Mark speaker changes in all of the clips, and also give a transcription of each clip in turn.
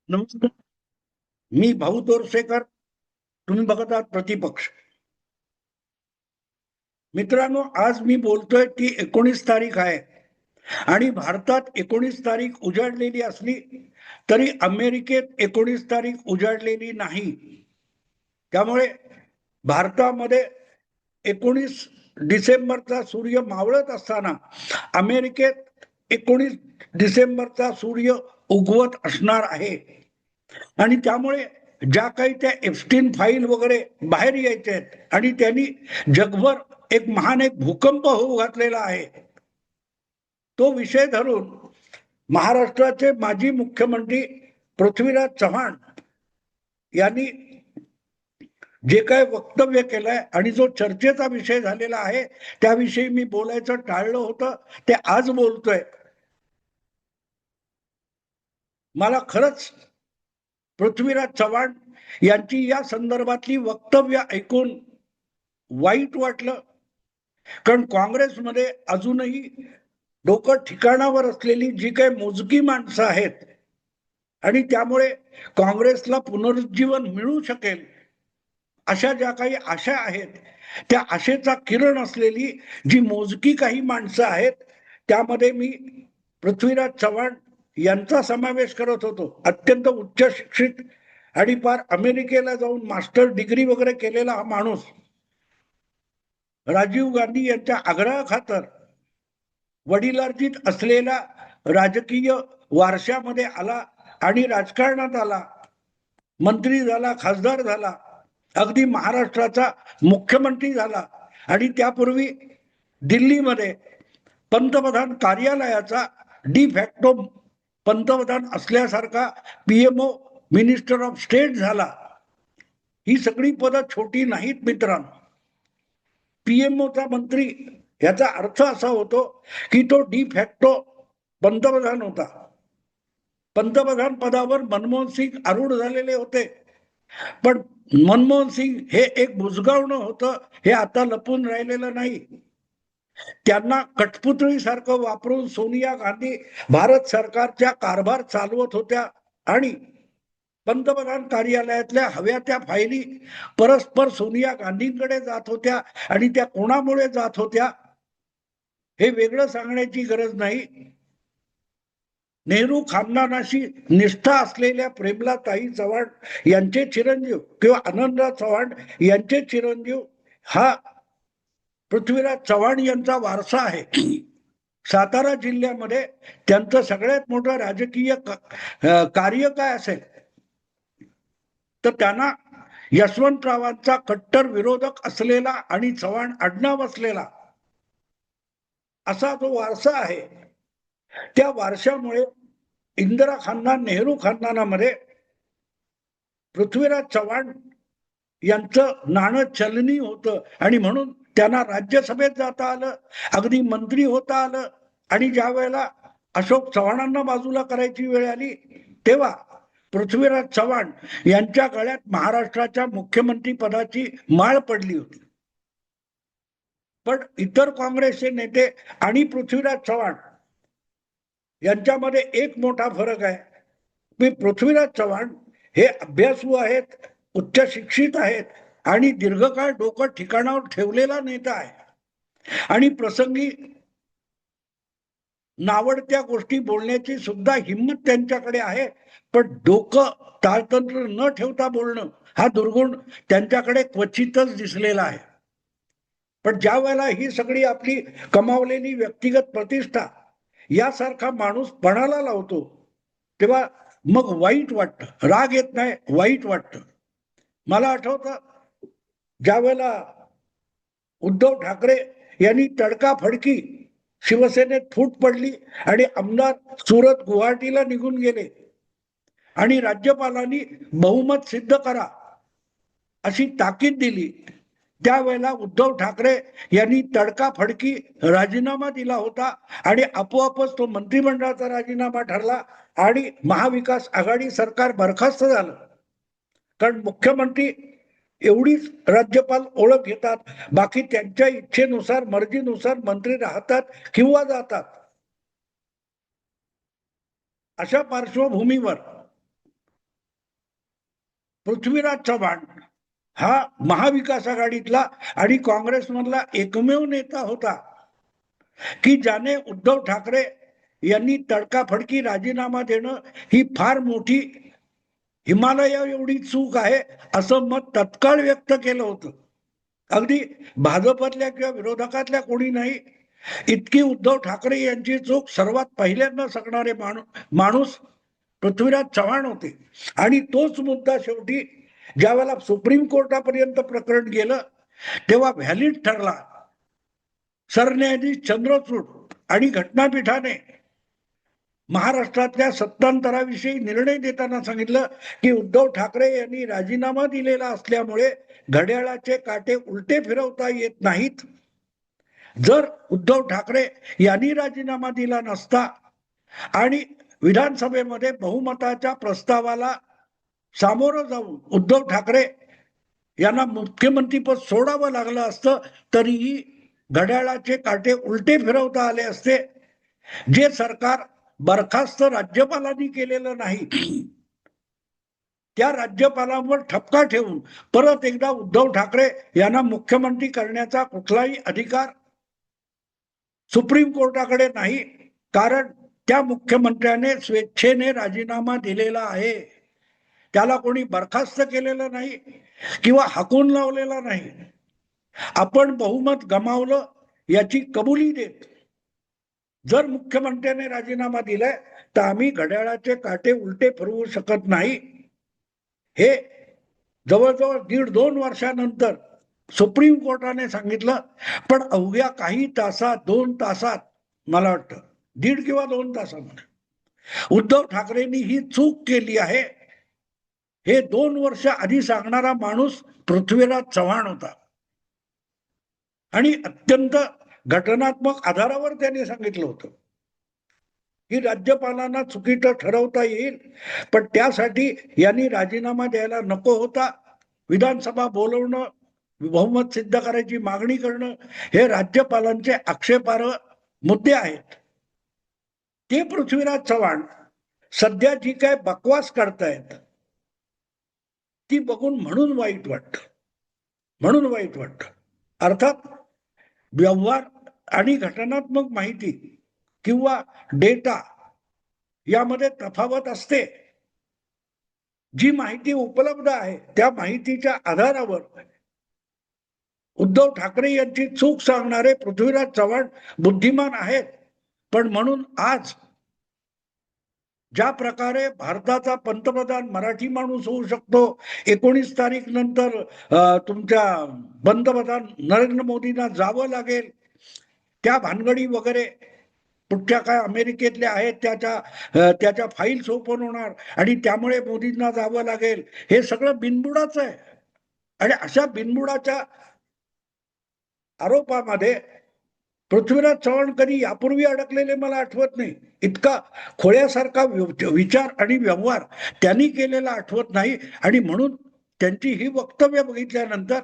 Speaker 1: नमस्कार. मी भाऊ तोरसेकर. तुम्ही बघत आहात प्रतिपक्ष. मित्रांनो, आज मी बोलतोय ती 19 तारीख आहे आणि भारतात 19 तारीख उजाडलेली असली तरी अमेरिकेत 19 तारीख उजाडलेली नाही. त्यामुळे भारतामध्ये 19 डिसेंबरचा सूर्य मावळत असताना अमेरिकेत 19 डिसेंबरचा सूर्य उगवत असणार आहे. आणि त्यामुळे ज्या काही त्या एप्स्टीन फाईल वगैरे बाहेर यायच्या आहेत आणि त्यांनी जगभर एक भूकंप होऊ घातलेला आहे. तो विषय धरून महाराष्ट्राचे माजी मुख्यमंत्री पृथ्वीराज चव्हाण यांनी जे काय वक्तव्य केलंय आणि जो चर्चेचा विषय झालेला आहे त्याविषयी मी बोलायचं टाळलं होतं, ते आज बोलतोय. मला खरंच पृथ्वीराज चव्हाण यांची या संदर्भातली वक्तव्य ऐकून वाईट वाटलं. कारण काँग्रेसमध्ये अजूनही डोकं ठिकाणावर असलेली जी काही मोजकी माणसं आहेत आणि त्यामुळे काँग्रेसला पुनरुज्जीवन मिळू शकेल अशा ज्या काही आशा आहेत, त्या आशेचा किरण असलेली जी मोजकी काही माणसं आहेत त्यामध्ये मी पृथ्वीराज चव्हाण यांचा समावेश करत होतो. अत्यंत उच्च शिक्षित आणि फार अमेरिकेला जाऊन मास्टर डिग्री वगैरे केलेला हा माणूस राजीव गांधी यांच्या आग्रहाखातर वडिलार्जित असलेल्या राजकीय वारशामध्ये आला आणि राजकारणात आला, मंत्री झाला, खासदार झाला, अगदी महाराष्ट्राचा मुख्यमंत्री झाला आणि त्यापूर्वी दिल्लीमध्ये पंतप्रधान कार्यालयाचा डी फॅक्टो पंतप्रधान असल्यासारखा पीएमओ मिनिस्टर ऑफ स्टेट झाला. ही सगळी पदं छोटी नाहीत मित्रांनो. पीएमओचा मंत्री याचा अर्थ असा होतो की तो डी फॅक्टो पंतप्रधान होता. पंतप्रधान पदावर मनमोहन सिंग आरूढ झालेले होते, पण मनमोहन सिंग हे एक बुजगावणं होतं हे आता लपून राहिलेलं नाही. त्यांना कठपुतळी सारखं वापरून सोनिया गांधी भारत सरकारच्या कारभार चालवत होत्या आणि पंतप्रधान कार्यालयातल्या हव्या त्या फायली परस्पर सोनिया गांधींकडे जात होत्या आणि त्या कोणामुळे जात होत्या हे वेगळं सांगण्याची गरज नाही. नेहरू खानदानाशी निष्ठा असलेल्या प्रेमलाताई चव्हाण यांचे चिरंजीव किंवा आनंदराव चव्हाण यांचे चिरंजीव हा पृथ्वीराज चव्हाण यांचा वारसा आहे. सातारा जिल्ह्यामध्ये त्यांचं सगळ्यात मोठं राजकीय कार्य काय असेल तर त्यांना यशवंतरावांचा कट्टर विरोधक असलेला आणि चव्हाण आडनाव असलेला असा जो वारसा आहे, त्या वारशामुळे इंदिरा खानदान नेहरू खानदानामध्ये पृथ्वीराज चव्हाण यांचं नाणं चलनी होतं आणि म्हणून त्यांना राज्यसभेत जाता आलं, अगदी मंत्री होता आलं. आणि ज्या वेळेला अशोक चव्हाणांना बाजूला करायची वेळ आली तेव्हा पृथ्वीराज चव्हाण यांच्या गळ्यात महाराष्ट्राच्या मुख्यमंत्री पदाची माळ पडली होती. पण इतर काँग्रेसचे नेते आणि पृथ्वीराज चव्हाण यांच्यामध्ये एक मोठा फरक आहे की पृथ्वीराज चव्हाण हे अभ्यासू आहेत, उच्च शिक्षित आहेत आणि दीर्घकाळ डोकं ठिकाणावर ठेवलेला नेता आहे आणि प्रसंगी नावडत्या गोष्टी बोलण्याची सुद्धा हिंमत त्यांच्याकडे आहे. पण डोकं ताळतंत्र न ठेवता बोलणं हा दुर्गुण त्यांच्याकडे क्वचितच दिसलेला आहे. पण ज्या वेळेला ही सगळी आपली कमावलेली व्यक्तिगत प्रतिष्ठा यासारखा माणूस पणाला लावतो तेव्हा मग वाईट वाटतं. राग येत नाही, वाईट वाटतं. मला आठवतं ज्या वेळेला उद्धव ठाकरे यांनी तडकाफडकी शिवसेनेत फूट पडली आणि आमदार सुरत गुवाहाटीला निघून गेले आणि राज्यपालांनी बहुमत सिद्ध करा अशी ताकीद दिली, त्यावेळेला उद्धव ठाकरे यांनी तडकाफडकी राजीनामा दिला होता आणि आपोआपच तो मंत्रिमंडळाचा राजीनामा ठरला आणि महाविकास आघाडी सरकार बरखास्त झालं. कारण मुख्यमंत्री एवढीच राज्यपाल ओळख घेतात, बाकी त्यांच्या इच्छेनुसार मर्जीनुसार मंत्री राहतात किंवा जातात. अशा पार्श्वभूमीवर पृथ्वीराज चव्हाण हा महाविकास आघाडीतला आणि काँग्रेसमधला एकमेव नेता होता की ज्याने उद्धव ठाकरे यांनी तडकाफडकी राजीनामा देणं ही फार मोठी हिमालया एवढी चूक आहे असं मत तत्काळ व्यक्त केलं होतं. अगदी भाजपतल्या किंवा विरोधकातल्या कोणी नाही, इतकी उद्धव ठाकरे यांची चूक सर्वात पहिल्यांदा सांगणारे माणूस पृथ्वीराज चव्हाण होते. आणि तोच मुद्दा शेवटी ज्या वेळेला सुप्रीम कोर्टापर्यंत प्रकरण गेलं तेव्हा व्हॅलिड ठरला. सरन्यायाधीश चंद्रचूड आणि घटनापीठाने महाराष्ट्रातल्या सत्तांतराविषयी निर्णय देताना सांगितलं की उद्धव ठाकरे यांनी राजीनामा दिलेला असल्यामुळे घड्याळाचे काटे उलटे फिरवता येत नाहीत. जर उद्धव ठाकरे यांनी राजीनामा दिला नसता आणि विधानसभेमध्ये बहुमताच्या प्रस्तावाला सामोरं जाऊन उद्धव ठाकरे यांना मुख्यमंत्रीपद सोडावं लागलं असतं तरीही घड्याळाचे काटे उलटे फिरवता आले असते. जे सरकार बरखास्त राज्यपालांनी केलेलं नाही त्या राज्यपालांवर ठपका ठेवून परत एकदा उद्धव ठाकरे यांना मुख्यमंत्री करण्याचा कुठलाही अधिकार सुप्रीम कोर्टाकडे नाही, कारण त्या मुख्यमंत्र्याने स्वेच्छेने राजीनामा दिलेला आहे. त्याला कोणी बरखास्त केलेलं नाही किंवा हाकून लावलेला नाही. आपण बहुमत गमावलं याची कबुली देत जर मुख्यमंत्र्याने राजीनामा दिलाय तर आम्ही घड्याळाचे काटे उलटे फिरवू शकत नाही. हे जवळजवळ 1.5-2 वर्षानंतर सुप्रीम कोर्टाने सांगितलं. पण अवघ्या काही तासात 2 तासात मला वाटतं 1.5 किंवा 2 तासामध्ये उद्धव ठाकरेंनी ही चूक केली आहे हे 2 वर्ष आधी सांगणारा माणूस पृथ्वीराज चव्हाण होता. आणि अत्यंत घटनात्मक आधारावर त्यांनी सांगितलं होतं की राज्यपालांना चुकीचं ठरवता येईल, पण त्यासाठी यांनी राजीनामा द्यायला नको होता. विधानसभा बोलवणं, बहुमत सिद्ध करायची मागणी करणं हे राज्यपालांचे आक्षेपार्ह मुद्दे आहेत. ते पृथ्वीराज चव्हाण सध्या जी काय बकवास करतायत ती बघून म्हणून वाईट वाटतं. अर्थात व्यवहार आणि घटनात्मक माहिती किंवा डेटा यामध्ये तफावत असते. जी माहिती उपलब्ध आहे त्या माहितीच्या आधारावर उद्धव ठाकरे यांची चूक सांगणारे पृथ्वीराज चव्हाण बुद्धिमान आहेत. पण म्हणून आज ज्या प्रकारे भारताचा पंतप्रधान मराठी माणूस होऊ शकतो, 19 तारीख नंतर तुमच्या पंतप्रधान नरेंद्र मोदींना जावं लागेल, त्या भानगडी वगैरे कुठच्या काय अमेरिकेतल्या आहेत त्याच्या फाईल्स ओपन होणार आणि त्यामुळे मोदींना जावं लागेल, हे सगळं बिनबुडाचं आहे. आणि अशा बिनबुडाच्या आरोपामध्ये पृथ्वीराज चव्हाण कधी यापूर्वी अडकलेले मला आठवत नाही. इतका खोळ्यासारखा विचार आणि व्यवहार त्यांनी केलेला आठवत नाही. आणि म्हणून त्यांची ही वक्तव्य बघितल्यानंतर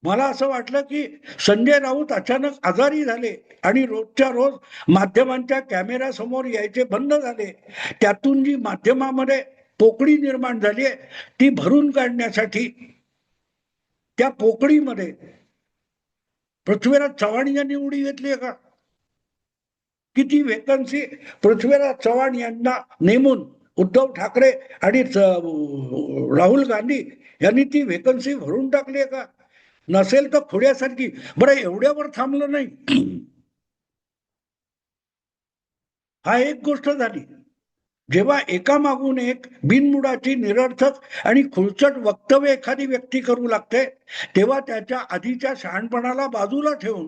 Speaker 1: मला असं वाटलं की संजय राऊत अचानक आजारी झाले आणि रोजच्या रोज माध्यमांच्या कॅमेरा समोर यायचे बंद झाले. त्यातून जी माध्यमामध्ये पोकळी निर्माण झाली आहे ती भरून काढण्यासाठी त्या पोकळीमध्ये पृथ्वीराज चव्हाण यांनी उडी घेतली आहे का? किती वेकन्सी पृथ्वीराज चव्हाण यांना नेमून उद्धव ठाकरे आणि राहुल गांधी यांनी ती वेकन्सी भरून टाकली आहे का? नसेल तर खोड्यासारखी. बरं, एवढ्यावर थांबलं नाही. हा एक गोष्ट झाली. जेव्हा एकामागून एक बिनमुडाची निरर्थक आणि खुळचट वक्तव्य एखादी व्यक्ती करू लागते तेव्हा त्याच्या आधीच्या शहाणपणाला बाजूला ठेवून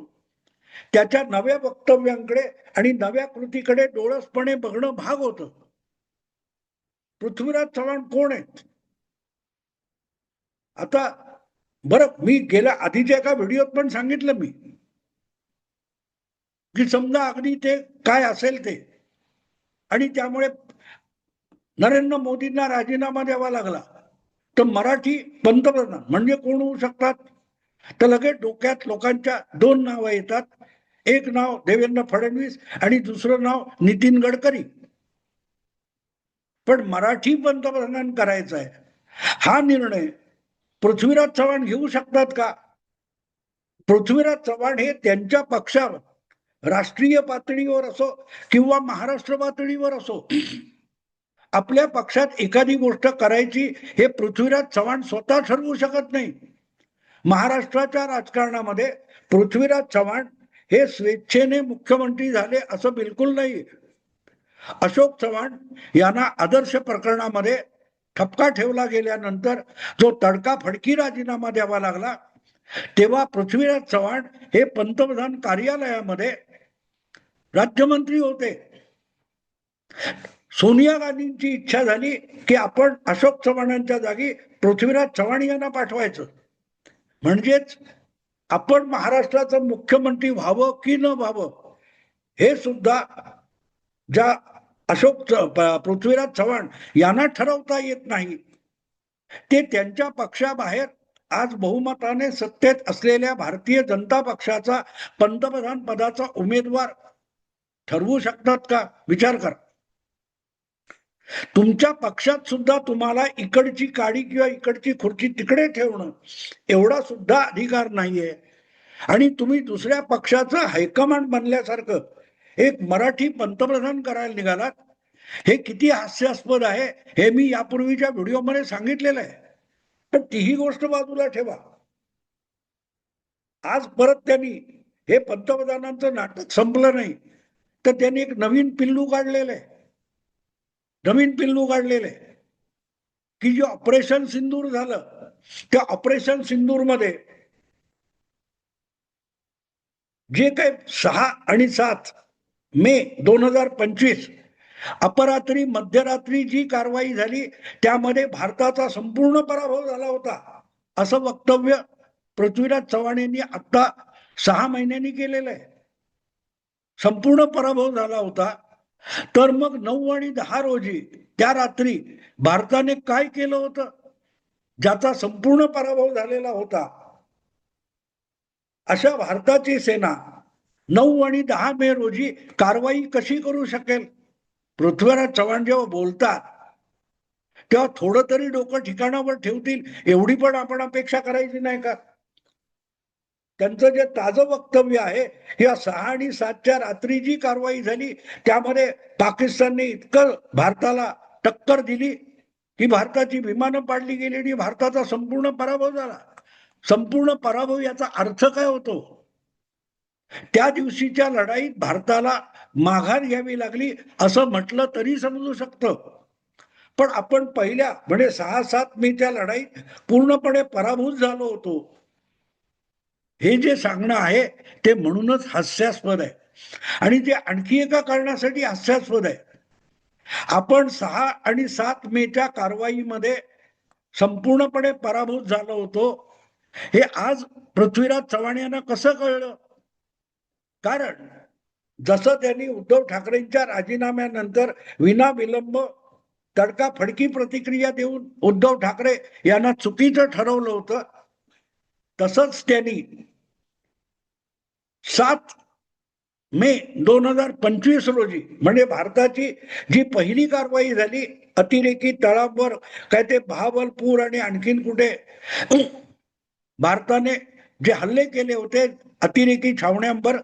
Speaker 1: त्याच्या नव्या वक्तव्यांकडे आणि नव्या कृतीकडे डोळसपणे बघणं भाग होतं. पृथ्वीराज चव्हाण कोण आहेत? आता बरं, मी गेल्या आधीच्या एका व्हिडिओत पण सांगितलं मी की समजा अगदी ते काय असेल ते आणि त्यामुळे नरेंद्र मोदींना राजीनामा द्यावा लागला तर मराठी पंतप्रधान म्हणजे कोण होऊ शकतात? तर लगेच डोक्यात लोकांच्या 2 नावं येतात. एक नाव देवेंद्र फडणवीस आणि दुसरं नाव नितीन गडकरी. पण मराठी पंतप्रधान करायचं आहे हा निर्णय पृथ्वीराज चव्हाण घेऊ शकतात का? पृथ्वीराज चव्हाण हे त्यांच्या पक्षावर राष्ट्रीय पातळीवर असो किंवा महाराष्ट्र पातळीवर असो आपल्या पक्षात एखादी गोष्ट करायची हे पृथ्वीराज चव्हाण स्वतः ठरवू शकत नाही. महाराष्ट्राच्या राजकारणामध्ये पृथ्वीराज चव्हाण हे स्वेच्छेने मुख्यमंत्री झाले असं बिलकुल नाही. अशोक चव्हाण यांना आदर्श प्रकरणामध्ये ठपका ठेवला गेल्यानंतर जो तडकाफडकी राजीनामा द्यावा लागला तेव्हा पृथ्वीराज चव्हाण हे पंतप्रधान कार्यालयामध्ये राज्यमंत्री होते. सोनिया गांधींची इच्छा झाली की आपण अशोक चव्हाणांच्या जागी पृथ्वीराज चव्हाण यांना पाठवायचं, म्हणजेच आपण महाराष्ट्राचं मुख्यमंत्री व्हावं की न व्हावं हे सुद्धा ज्या पृथ्वीराज चव्हाण यांना ठरवता येत नाही, ते त्यांच्या पक्षाबाहेर आज बहुमताने सत्तेत असलेल्या भारतीय जनता पक्षाचा पंतप्रधान पदाचा उमेदवार ठरवू शकतात का? विचार करा. तुमच्या पक्षात सुद्धा तुम्हाला इकडची काडी किंवा इकडची खुर्ची तिकडे ठेवणं एवढा सुद्धा अधिकार नाहीये, आणि तुम्ही दुसऱ्या पक्षाचं हायकमांड बनल्यासारखं एक मराठी पंतप्रधान करायला निघालात. हे किती हास्यास्पद आहे हे मी यापूर्वीच्या व्हिडिओमध्ये सांगितलेलं आहे. पण तीही गोष्ट बाजूला ठेवा. आज परत त्यांनी हे पंतप्रधानांचं नाटक संपलं नाही तर त्यांनी एक नवीन पिल्लू काढलेलं आहे. की जे ऑपरेशन सिंदूर झालं त्या ऑपरेशन सिंदूर मध्ये जे काही 6 आणि 7 मे 2025 अपरात्री मध्यरात्री जी कारवाई झाली त्यामध्ये भारताचा संपूर्ण पराभव झाला होता असं वक्तव्य पृथ्वीराज चव्हाण यांनी आता 6 महिन्यांनी केलेलं आहे. संपूर्ण पराभव झाला होता. तर मग 9 आणि 10 रोजी त्या रात्री भारताने काय केलं होतं ज्याचा संपूर्ण पराभव झालेला होता? अशा भारताची सेना 9 आणि 10 मे रोजी कारवाई कशी करू शकेल? पृथ्वीराज चव्हाण जेव्हा बोलतात तेव्हा थोडं तरी डोकं ठिकाणावर ठेवतील एवढी पण आपण अपेक्षा करायची नाही का? त्यांचं जे ताजं वक्तव्य आहे, या 6 आणि 7च्या रात्री जी कारवाई झाली त्यामध्ये पाकिस्तानने इतकं भारताला टक्कर दिली की भारताची विमानं पाडली गेली आणि भारताचा संपूर्ण पराभव झाला. संपूर्ण पराभव याचा अर्थ काय होतो? त्या दिवशीच्या लढाईत भारताला माघार घ्यावी लागली असं म्हटलं तरी समजू शकतं. पण आपण पहिल्या म्हणजे 6-7 मेच्या लढाईत पूर्णपणे पराभूत झालो होतो हे जे सांगणं आहे ते म्हणूनच हास्यास्पद आहे. आणि ते आणखी एका कारणासाठी हास्यास्पद आहे. आपण 6 आणि 7 मेच्या कारवाईमध्ये संपूर्णपणे पराभूत झालो होतो हे आज पृथ्वीराज चव्हाण यांना कसं कळलं? कारण जसं त्यांनी उद्धव ठाकरेंच्या राजीनाम्यानंतर विनाविलंब तडकाफडकी प्रतिक्रिया देऊन उद्धव ठाकरे यांना चुकीचं ठरवलं होतं, तसंच त्यांनी 7 मे 2025 रोजी म्हणजे भारताची जी पहिली कारवाई झाली अतिरेकी तळावर काय ते बहावलपूर आणि आणखीन कुठे भारताने जे हल्ले केले होते अतिरेकी छावण्यांवर,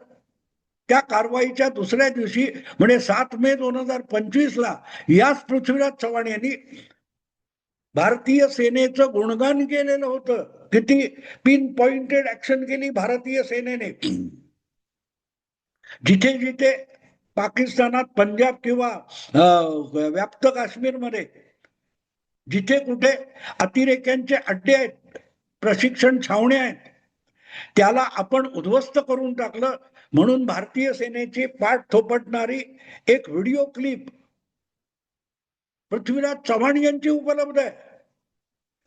Speaker 1: त्या कारवाईच्या दुसऱ्या दिवशी म्हणजे 7 मे 2025 ला याच पृथ्वीराज चव्हाण यांनी भारतीय सेनेचं गुणगान केलेलं होतं. किती पिन पॉइंटेड ऍक्शन केली भारतीय सेनेने. जिथे जिथे पाकिस्तानात पंजाब किंवा व्याप्त काश्मीरमध्ये जिथे कुठे अतिरेक्यांचे अड्डे आहेत, प्रशिक्षण छावण्या आहेत, त्याला आपण उद्ध्वस्त करून टाकलं. म्हणून भारतीय सेनेची पाठ थोपटणारी एक व्हिडिओ क्लिप पृथ्वीराज चव्हाण यांची उपलब्ध आहे.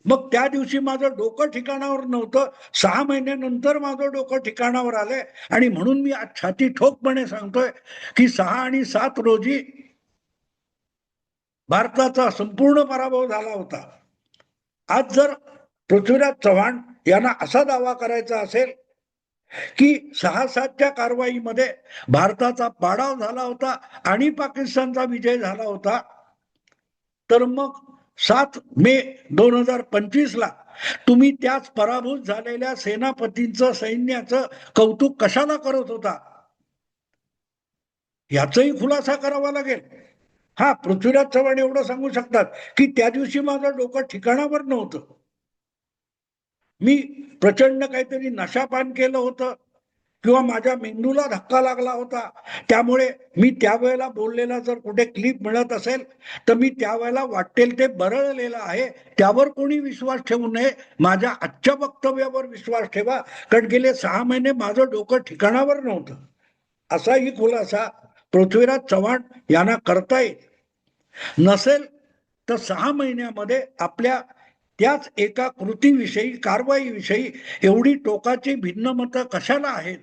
Speaker 1: मग त्या दिवशी माझं डोकं ठिकाणावर नव्हतं, 6 महिन्यानंतर माझं डोकं ठिकाणावर आलंय आणि म्हणून मी आज छाती ठोकपणे सांगतोय की 6 आणि 7 रोजी भारताचा संपूर्ण पराभव झाला होता. आज जर पृथ्वीराज चव्हाण यांना असा दावा करायचा असेल की 6-7च्या कारवाईमध्ये भारताचा पाडाव झाला होता आणि पाकिस्तानचा विजय झाला होता, तर मग 7 मे 2025 ला तुम्ही त्याच पराभूत झालेल्या सेनापतींचं सैन्याचं कौतुक कशाला करत होता, याचाही खुलासा करावा लागेल. हा, पृथ्वीराज चव्हाण एवढं सांगू शकतात की त्या दिवशी माझं डोकं ठिकाणावर नव्हतं, मी प्रचंड काहीतरी नशापान केलं होतं किंवा माझ्या मेंदूला धक्का लागला होता, त्यामुळे मी त्यावेळेला बोललेला जर कुठे क्लिप मिळत असेल तर मी त्यावेळेला वाटेल ते बरळलेलं आहे, त्यावर कोणी विश्वास ठेवू नये. माझ्या आजच्या वक्तव्यावर विश्वास ठेवा, कारण गेले 6 महिने माझं डोकं ठिकाणावर नव्हतं. असाही खुलासा पृथ्वीराज चव्हाण यांना करता येईल. नसेल तर 6 महिन्यामध्ये आपल्या त्याच एका कृतीविषयी, कारवाईविषयी एवढी टोकाची भिन्न मतं कशाला आहेत.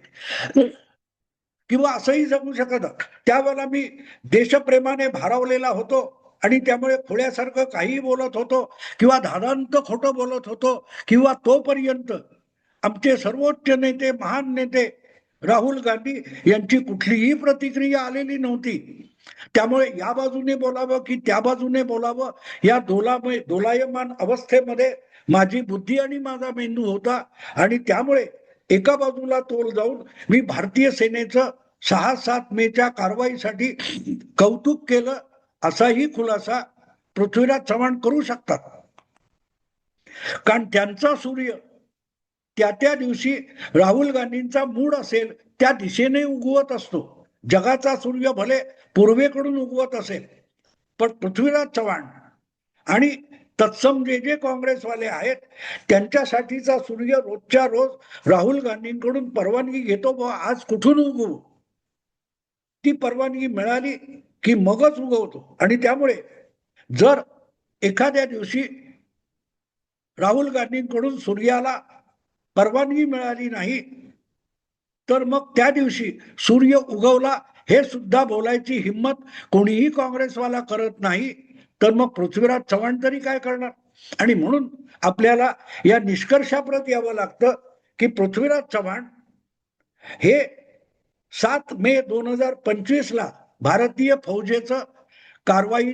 Speaker 1: किंवा असंही जगू शकत, त्यावेळेला मी देशप्रेमाने भारावलेला होतो आणि त्यामुळे खोड्यासारखं काही बोलत होतो किंवा धादांत खोटं बोलत होतो, किंवा तोपर्यंत आमचे सर्वोच्च नेते, महान नेते राहुल गांधी यांची कुठलीही प्रतिक्रिया आलेली नव्हती. त्यामुळे या बाजूने बोलावं की त्या बाजूने बोलावं, या दोलायमान अवस्थेमध्ये माझी बुद्धी आणि माझा मेंदू होता, आणि त्यामुळे एका बाजूला तोल जाऊन मी भारतीय सेनेचं 6-7 मेच्या कारवाईसाठी कौतुक केलं, असाही खुलासा पृथ्वीराज चव्हाण करू शकतात. कारण त्यांचा सूर्य त्या त्या दिवशी राहुल गांधींचा मूड असेल त्या दिशेने उगवत असतो. जगाचा सूर्य भले पूर्वेकडून उगवत असेल, पण पृथ्वीराज चव्हाण आणि तत्सम जे जे काँग्रेसवाले आहेत त्यांच्यासाठीचा सूर्य रोजच्या रोज राहुल गांधींकडून परवानगी घेतो, व आज कुठून उगवू, ती परवानगी मिळाली की मगच उगवतो. आणि त्यामुळे जर एखाद्या दिवशी राहुल गांधींकडून सूर्याला परवानगी मिळाली नाही तर मग त्या दिवशी सूर्य उगवला हे सुद्धा बोलायची हिम्मत कोणीही काँग्रेसवाला करत नाही, तर मग पृथ्वीराज चव्हाण तरी काय करणार. आणि म्हणून आपल्याला या निष्कर्षाप्रत यावं लागतं की पृथ्वीराज चव्हाण हे 7 मे 2025 ला भारतीय फौजेचं कारवाई,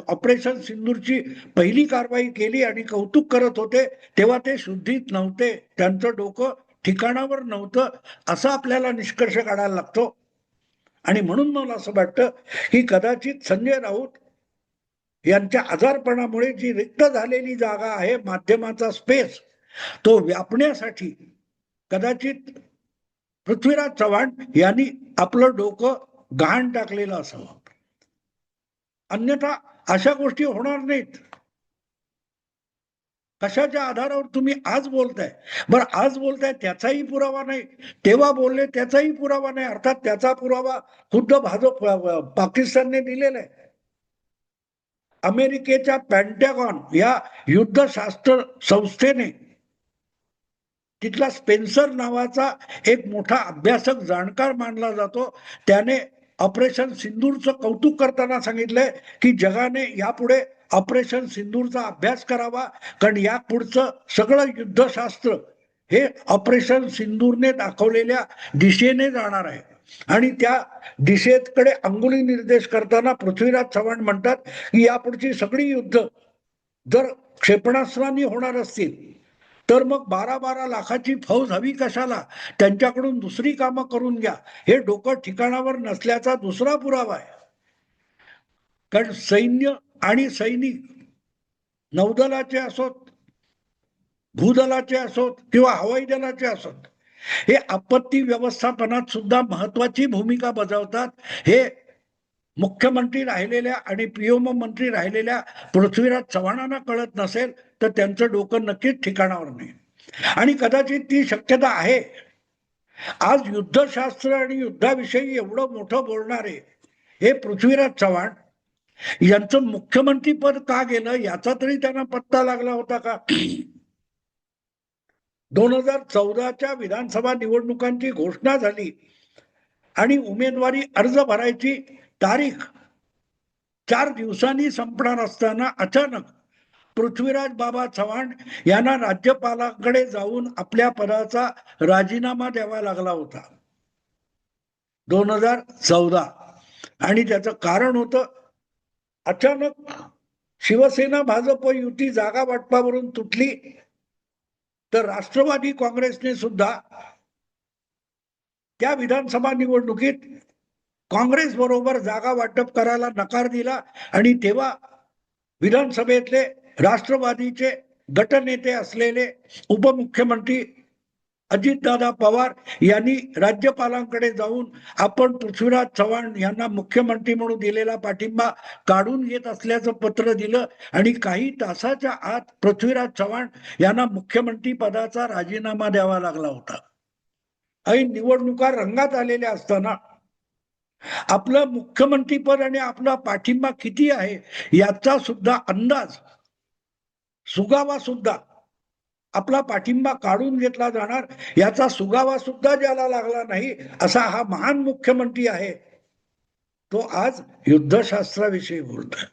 Speaker 1: ऑपरेशन सिंदूरची पहिली कारवाई केली आणि कौतुक करत होते, तेव्हा ते शुद्धीत नव्हते, त्यांचं डोकं ठिकाणावर नव्हतं, असा आपल्याला निष्कर्ष काढायला लागतो. आणि म्हणून मला असं वाटतं की कदाचित संजय राऊत यांच्या आजारपणामुळे जी रिक्त झालेली जागा आहे, माध्यमाचा स्पेस, तो व्यापण्यासाठी कदाचित पृथ्वीराज चव्हाण यांनी आपलं डोकं गहाण टाकलेलं असावं. अन्यथा अशा गोष्टी होणार नाहीत. कशाच्या आधारावर तुम्ही आज बोलताय, बरं आज बोलताय त्याचाही पुरावा नाही, तेव्हा बोलले त्याचाही पुरावा नाही, अर्थात त्याचा पुरावा खुद्द भाजप पाकिस्तानने दिलेला आहे. अमेरिकेच्या पेंटॅगॉन या युद्धशास्त्र संस्थेने, तिथला स्पेन्सर नावाचा एक मोठा अभ्यासक, जाणकार मानला जातो, त्याने ऑपरेशन सिंदूरचं कौतुक करताना सांगितलंय की जगाने यापुढे ऑपरेशन सिंदूरचा अभ्यास करावा, कारण या पुढचं सगळं युद्धशास्त्र हे ऑपरेशन सिंदूरने दाखवलेल्या दिशेने जाणार आहे. आणि त्या दिशेकडे अंगुली निर्देश करताना पृथ्वीराज चव्हाण म्हणतात की यापुढची सगळी युद्ध जर क्षेपणास्त्रांनी होणार असतील तर मग 12-12 लाखाची फौज हवी कशाला, त्यांच्याकडून दुसरी कामं करून घ्या. हे डोकं ठिकाणावर नसल्याचा दुसरा पुरावा आहे. कारण सैन्य आणि सैनिक, नौदलाचे असोत, भूदलाचे असोत किंवा हवाई दलाचे असोत, हे आपत्ती व्यवस्थापनात सुद्धा महत्वाची भूमिका बजावतात. हे मुख्यमंत्री राहिलेल्या आणि पीएमओ मंत्री राहिलेल्या पृथ्वीराज चव्हाणांना कळत नसेल तर त्यांचं डोकं नक्कीच ठिकाणावर नाही. आणि कदाचित ती शक्यता आहे. आज युद्धशास्त्र आणि युद्धाविषयी एवढं मोठं बोलणारे हे पृथ्वीराज चव्हाण यांचं मुख्यमंत्री पद का गेलं याचा तरी त्यांना पत्ता लागला होता का. 2014च्या विधानसभा निवडणुकांची घोषणा झाली आणि उमेदवारी अर्ज भरायची तारीख 4 दिवसांनी संपणार असताना अचानक पृथ्वीराज बाबा चव्हाण यांना राज्यपालांकडे जाऊन आपल्या पदाचा राजीनामा द्यावा लागला होता 2014. आणि त्याचं कारण होतं अचानक शिवसेना भाजप युती जागा वाटपावरून तुटली तर राष्ट्रवादी काँग्रेसने सुद्धा त्या विधानसभा निवडणुकीत काँग्रेस बरोबर जागा वाटप करायला नकार दिला आणि तेव्हा विधानसभेतले राष्ट्रवादीचे गटनेते असलेले उपमुख्यमंत्री अजितदादा पवार यांनी राज्यपालांकडे जाऊन आपण पृथ्वीराज चव्हाण यांना मुख्यमंत्री म्हणून दिलेला पाठिंबा काढून घेत असल्याचं पत्र दिलं आणि काही तासाच्या आत पृथ्वीराज चव्हाण यांना मुख्यमंत्री पदाचा राजीनामा द्यावा लागला होता. ऐन निवडणुका रंगात आलेल्या असताना आपलं मुख्यमंत्रीपद आणि आपला पाठिंबा किती आहे याचा सुद्धा अंदाज सुगावा सुद्धा आपला पाठिंबा काढून घेतला जाणार याचा सुगावा सुद्धा ज्याला लागला नाही असा हा महान मुख्यमंत्री आहे तो आज युद्धशास्त्राविषयी बोलतोय.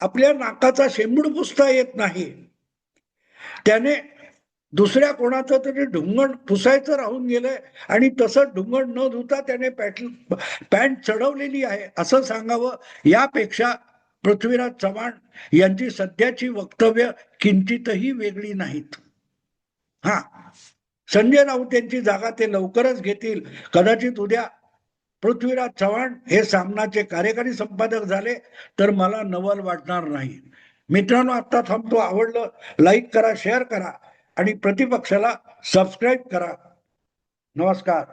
Speaker 1: आपल्या नाकाचा शेंबूड पुसता येत नाही त्याने दुसऱ्या कोणाचं तरी ढुंगण पुसायचं राहून गेलंय आणि तसं ढुंगण न धुता त्याने पॅन्ट चढवलेली आहे असं सांगावं यापेक्षा पृथ्वीराज चव्हाण यांची सध्याची वक्तव्य किंचितही वेगळी नाहीत. हा, संजय राऊत यांची जागा ते लवकरच घेतील. कदाचित उद्या पृथ्वीराज चव्हाण हे सामनाचे कार्यकारी संपादक झाले तर मला नवल वाटणार नाही. मित्रांनो, आता थांबतो. आवडलं लाईक करा, शेअर करा आणि प्रतिपक्षाला सबस्क्राईब करा. नमस्कार.